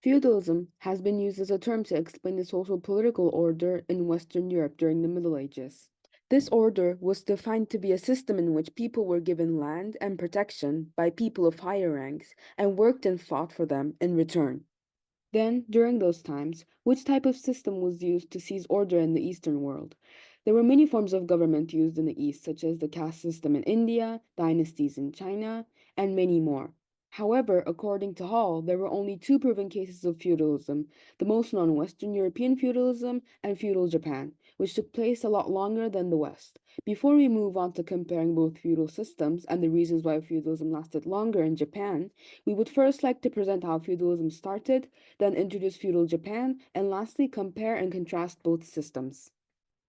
Feudalism has been used as a term to explain the social political order in Western Europe during the Middle Ages. This order was defined to be a system in which people were given land and protection by people of higher ranks and worked and fought for them in return. Then, during those times, which type of system was used to seize order in the Eastern world? There were many forms of government used in the East, such as the caste system in India, dynasties in China, and many more. However, according to Hall, there were only two proven cases of feudalism, the most known Western European feudalism and feudal Japan, which took place a lot longer than the West. Before we move on to comparing both feudal systems and the reasons why feudalism lasted longer in Japan, we would first like to present how feudalism started, then introduce feudal Japan, and lastly compare and contrast both systems.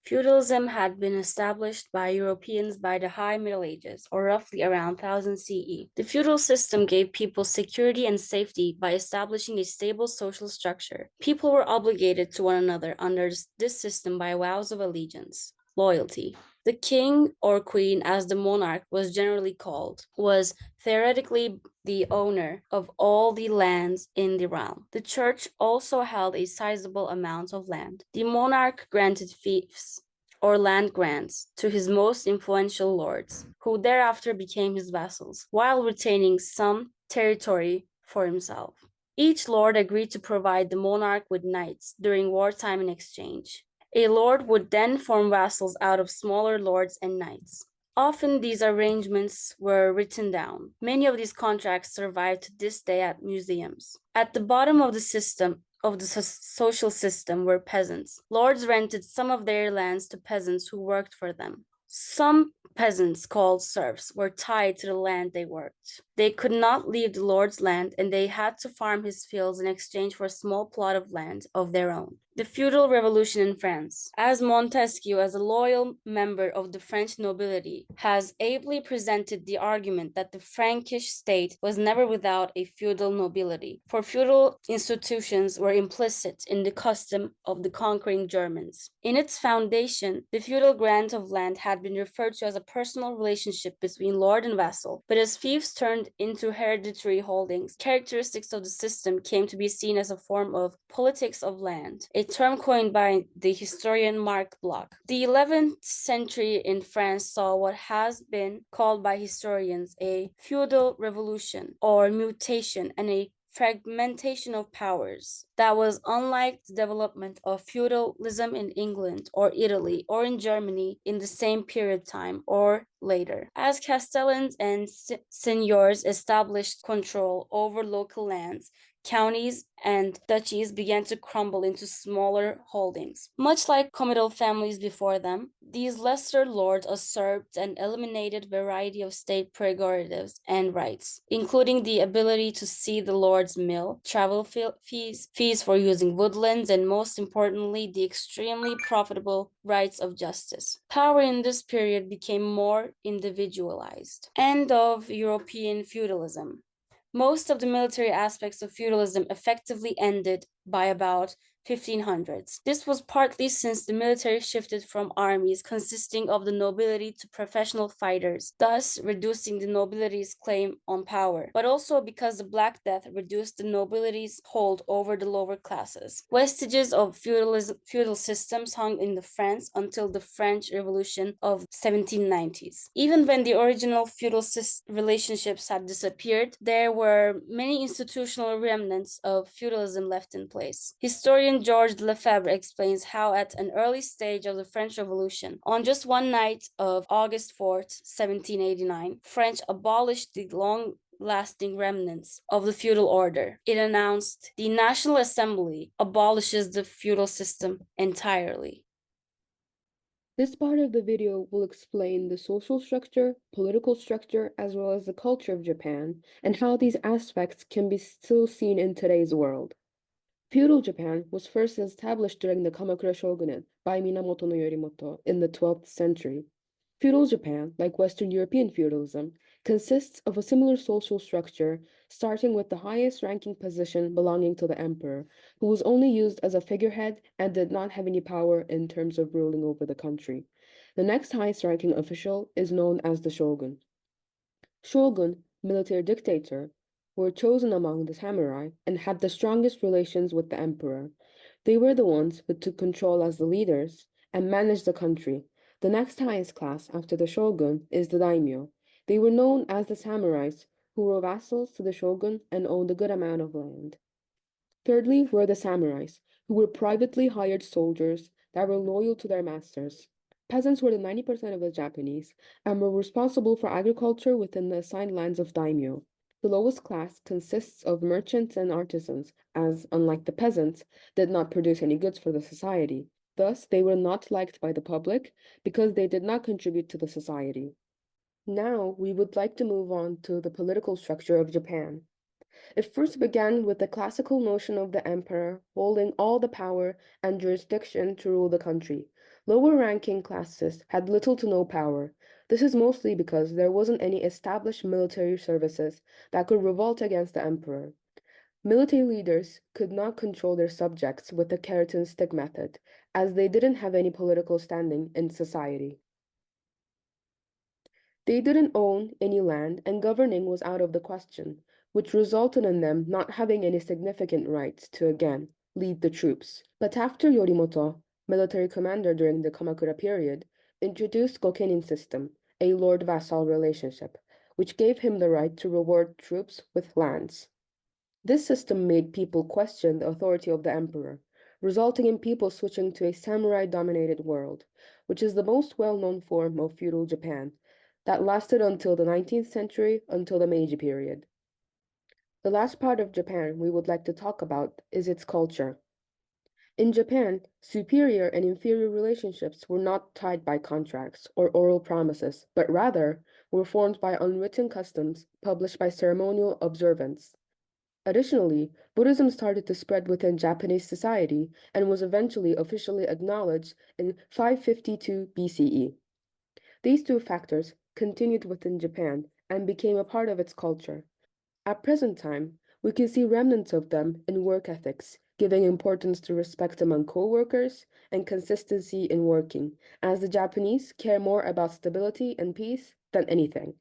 Feudalism had been established by Europeans by the High Middle Ages, or roughly around 1000 CE. The feudal system gave people security and safety by establishing a stable social structure. People were obligated to one another under this system by vows of allegiance. Loyalty. The king or queen, as the monarch was generally called, was theoretically the owner of all the lands in the realm. The church also held a sizable amount of land. The monarch granted fiefs or land grants to his most influential lords, who thereafter became his vassals, while retaining some territory for himself. Each lord agreed to provide the monarch with knights during wartime in exchange. A lord would then form vassals out of smaller lords and knights. Often these arrangements were written down. Many of these contracts survive to this day at museums. At the bottom of the social system were peasants. Lords rented some of their lands to peasants who worked for them. Some peasants, called serfs, were tied to the land they worked. They could not leave the lord's land, and they had to farm his fields in exchange for a small plot of land of their own. The feudal revolution in France. As Montesquieu, as a loyal member of the French nobility, has ably presented the argument that the Frankish state was never without a feudal nobility, for feudal institutions were implicit in the custom of the conquering Germans. In its foundation, the feudal grant of land had been referred to as a personal relationship between lord and vassal, but as fiefs turned into hereditary holdings, characteristics of the system came to be seen as a form of politics of land, a term coined by the historian Marc Bloch. The 11th century in France saw what has been called by historians a feudal revolution or mutation and a fragmentation of powers that was unlike the development of feudalism in England or Italy or in Germany in the same period of time or later. As castellans and seigneurs established control over local lands, counties and duchies began to crumble into smaller holdings. Much like comital families before them, these lesser lords usurped and eliminated a variety of state prerogatives and rights, including the ability to see the lord's mill, travel fees for using woodlands, and most importantly, the extremely profitable rights of justice. Power in this period became more individualized. End of European feudalism. Most of the military aspects of feudalism effectively ended by about 1500s. This was partly since the military shifted from armies consisting of the nobility to professional fighters, thus reducing the nobility's claim on power, but also because the Black Death reduced the nobility's hold over the lower classes. Vestiges of feudal systems hung in France until the French Revolution of 1790s. Even when the original feudal relationships had disappeared, there were many institutional remnants of feudalism left in place. Historian Georges Lefebvre explains how at an early stage of the French Revolution, on just one night of August 4th, 1789, French abolished the long-lasting remnants of the feudal order. It announced the National Assembly abolishes the feudal system entirely. This part of the video will explain the social structure, political structure, as well as the culture of Japan, and how these aspects can be still seen in today's world. Feudal Japan was first established during the Kamakura shogunate by Minamoto no Yorimoto in the 12th century. Feudal Japan, like Western European feudalism, consists of a similar social structure, starting with the highest ranking position belonging to the emperor, who was only used as a figurehead and did not have any power in terms of ruling over the country. The next highest ranking official is known as the shogun. Shogun, military dictator, were chosen among the samurai and had the strongest relations with the emperor. They were the ones who took control as the leaders and managed the country. The next highest class after the shogun is the daimyo. They were known as the samurais, who were vassals to the shogun and owned a good amount of land. Thirdly were the samurais, who were privately hired soldiers that were loyal to their masters. Peasants were the 90% of the Japanese and were responsible for agriculture within the assigned lands of daimyo. The lowest class consists of merchants and artisans, as, unlike the peasants, did not produce any goods for the society. Thus, they were not liked by the public because they did not contribute to the society. Now, we would like to move on to the political structure of Japan. It first began with the classical notion of the emperor holding all the power and jurisdiction to rule the country. Lower ranking classes had little to no power. This is mostly because there wasn't any established military services that could revolt against the emperor. Military leaders could not control their subjects with the carrot and stick method, as they didn't have any political standing in society. They didn't own any land, and governing was out of the question, which resulted in them not having any significant rights to again lead the troops. But after Yorimoto, military commander during the Kamakura period, introduced Gokenin system, a lord-vassal relationship, which gave him the right to reward troops with lands. This system made people question the authority of the emperor, resulting in people switching to a samurai-dominated world, which is the most well-known form of feudal Japan that lasted until the 19th century, until the Meiji period. The last part of Japan we would like to talk about is its culture. In Japan, superior and inferior relationships were not tied by contracts or oral promises, but rather were formed by unwritten customs published by ceremonial observance. Additionally, Buddhism started to spread within Japanese society and was eventually officially acknowledged in 552 BCE. These two factors continued within Japan and became a part of its culture. At present time, we can see remnants of them in work ethics, giving importance to respect among co-workers and consistency in working, as the Japanese care more about stability and peace than anything.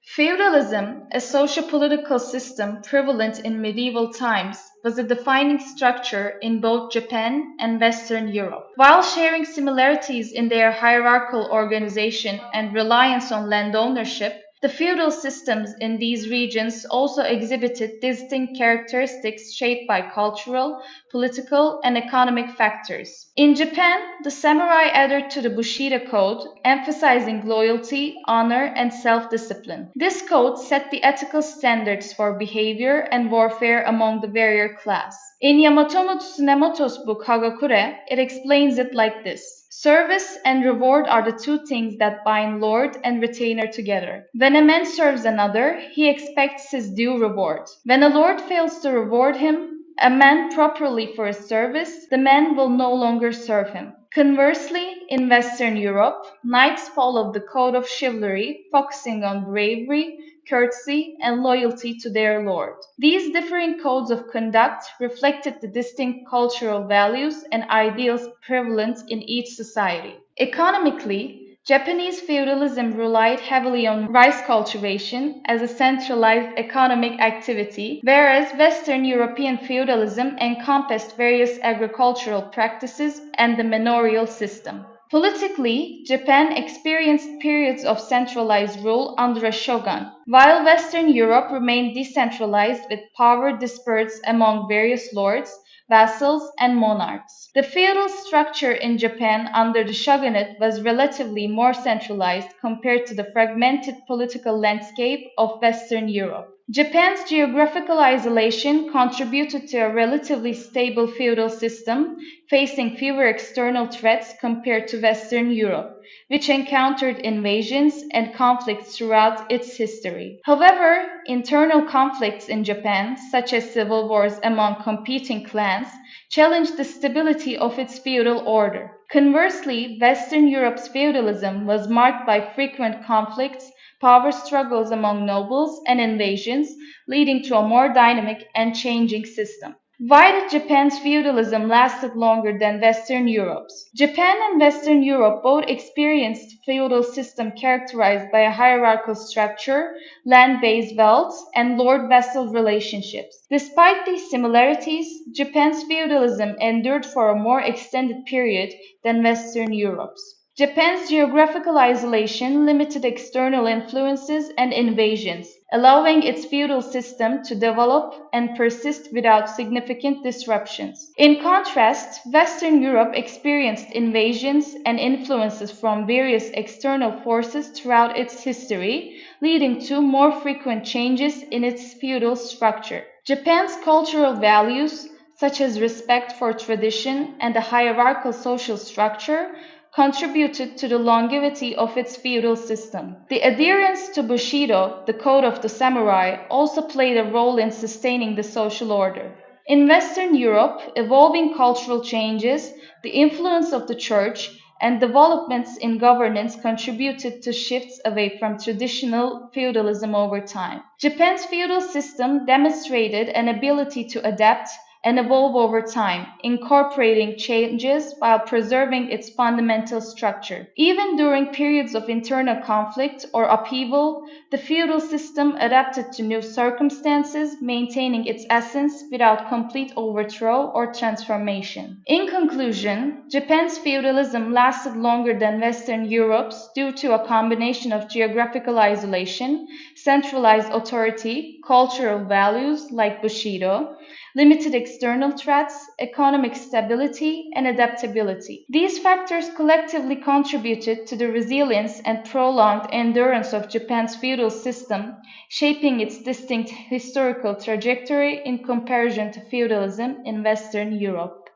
Feudalism, a socio-political system prevalent in medieval times, was a defining structure in both Japan and Western Europe. While sharing similarities in their hierarchical organization and reliance on land ownership, the feudal systems in these regions also exhibited distinct characteristics shaped by cultural, political, and economic factors. In Japan, the samurai adhered to the Bushido Code, emphasizing loyalty, honor, and self-discipline. This code set the ethical standards for behavior and warfare among the warrior class. In Yamatomo Tsunemoto's book Hagakure, it explains it like this. Service and reward are the two things that bind lord and retainer together. When a man serves another, he expects his due reward. When a lord fails to reward a man properly for his service, the man will no longer serve him. Conversely, in Western Europe, knights followed the code of chivalry, focusing on bravery, courtesy, and loyalty to their lord. These differing codes of conduct reflected the distinct cultural values and ideals prevalent in each society. Economically, Japanese feudalism relied heavily on rice cultivation as a centralized economic activity, whereas Western European feudalism encompassed various agricultural practices and the manorial system. Politically, Japan experienced periods of centralized rule under a shogun, while Western Europe remained decentralized with power dispersed among various lords, vassals, and monarchs. The feudal structure in Japan under the shogunate was relatively more centralized compared to the fragmented political landscape of Western Europe. Japan's geographical isolation contributed to a relatively stable feudal system, facing fewer external threats compared to Western Europe, which encountered invasions and conflicts throughout its history. However, internal conflicts in Japan, such as civil wars among competing clans, challenged the stability of its feudal order. Conversely, Western Europe's feudalism was marked by frequent conflicts, power struggles among nobles, and invasions, leading to a more dynamic and changing system. Why did Japan's feudalism lasted longer than Western Europe's? Japan and Western Europe both experienced feudal system characterized by a hierarchical structure, land-based wealth, and lord-vassal relationships. Despite these similarities, Japan's feudalism endured for a more extended period than Western Europe's. Japan's geographical isolation limited external influences and invasions, allowing its feudal system to develop and persist without significant disruptions. In contrast, Western Europe experienced invasions and influences from various external forces throughout its history, leading to more frequent changes in its feudal structure. Japan's cultural values, such as respect for tradition and a hierarchical social structure, contributed to the longevity of its feudal system. The adherence to Bushido, the code of the samurai, also played a role in sustaining the social order. In Western Europe, evolving cultural changes, the influence of the church, and developments in governance contributed to shifts away from traditional feudalism over time. Japan's feudal system demonstrated an ability to adapt and evolve over time, incorporating changes while preserving its fundamental structure. Even during periods of internal conflict or upheaval, the feudal system adapted to new circumstances, maintaining its essence without complete overthrow or transformation. In conclusion, Japan's feudalism lasted longer than Western Europe's due to a combination of geographical isolation, centralized authority, cultural values like Bushido, limited external threats, economic stability, and adaptability. These factors collectively contributed to the resilience and prolonged endurance of Japan's feudal system, shaping its distinct historical trajectory in comparison to feudalism in Western Europe.